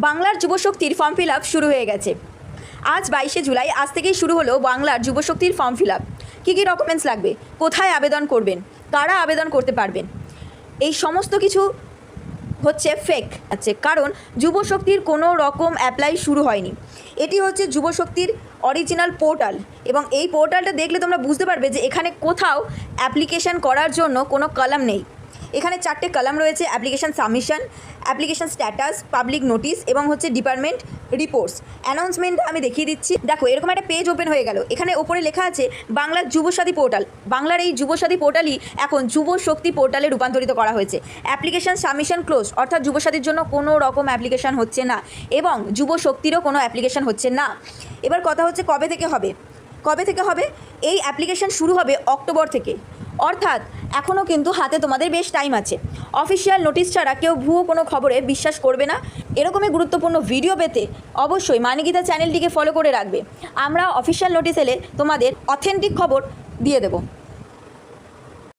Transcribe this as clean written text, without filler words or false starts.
বাংলার যুবশক্তির form fill up শুরু হয়ে গেছে। আজ 22শে জুলাই, আজ থেকেই শুরু হলো বাংলার যুবশক্তির ফর্ম ফিল আপ। কী কী ডকুমেন্টস লাগবে, কোথায় আবেদন করবেন, কারা আবেদন করতে পারবেন, এই সমস্ত কিছু হচ্ছে ফেক আছে, কারণ যুবশক্তির কোনো রকম অ্যাপ্লাই শুরু হয়নি। এটি হচ্ছে যুবশক্তির অরিজিনাল পোর্টাল, এবং এই পোর্টালটা দেখলে তোমরা বুঝতে পারবে যে এখানে কোথাও অ্যাপ্লিকেশান করার জন্য কোনো কলাম নেই। এখানে 4টে কলাম রয়েছে: application submission, application status, public notice এবং হচ্ছে ডিপার্টমেন্ট রিপোর্টস। অ্যানাউন্সমেন্ট আমি দেখিয়ে দিচ্ছি। দেখো, এরকম একটা পেজ ওপেন হয়ে গেল। এখানে ওপরে লেখা আছে বাংলার যুবসাথী পোর্টাল। বাংলার এই যুবসাথী পোর্টালই এখন যুবশক্তি পোর্টালে রূপান্তরিত করা হয়েছে। অ্যাপ্লিকেশান সাবমিশন ক্লোজ, অর্থাৎ যুবসাথীর জন্য কোনো রকম অ্যাপ্লিকেশান হচ্ছে না, এবং যুবশক্তিরও কোনো অ্যাপ্লিকেশান হচ্ছে না। এবার কথা হচ্ছে কবে থেকে হবে। এই অ্যাপ্লিকেশান শুরু হবে অক্টোবর থেকে, অর্থাৎ এখনও কিন্তু হাতে তোমাদের বেশ টাইম আছে। অফিসিয়াল নোটিশ ছাড়া কেউ ভুয়ো কোনো খবরে বিশ্বাস করবে না। এরকমই গুরুত্বপূর্ণ ভিডিও পেতে অবশ্যই মানিগীতা চ্যানেলটিকে ফলো করে রাখবে। আমরা অফিসিয়াল নোটিশ এলে তোমাদের অথেন্টিক খবর দিয়ে দেবো।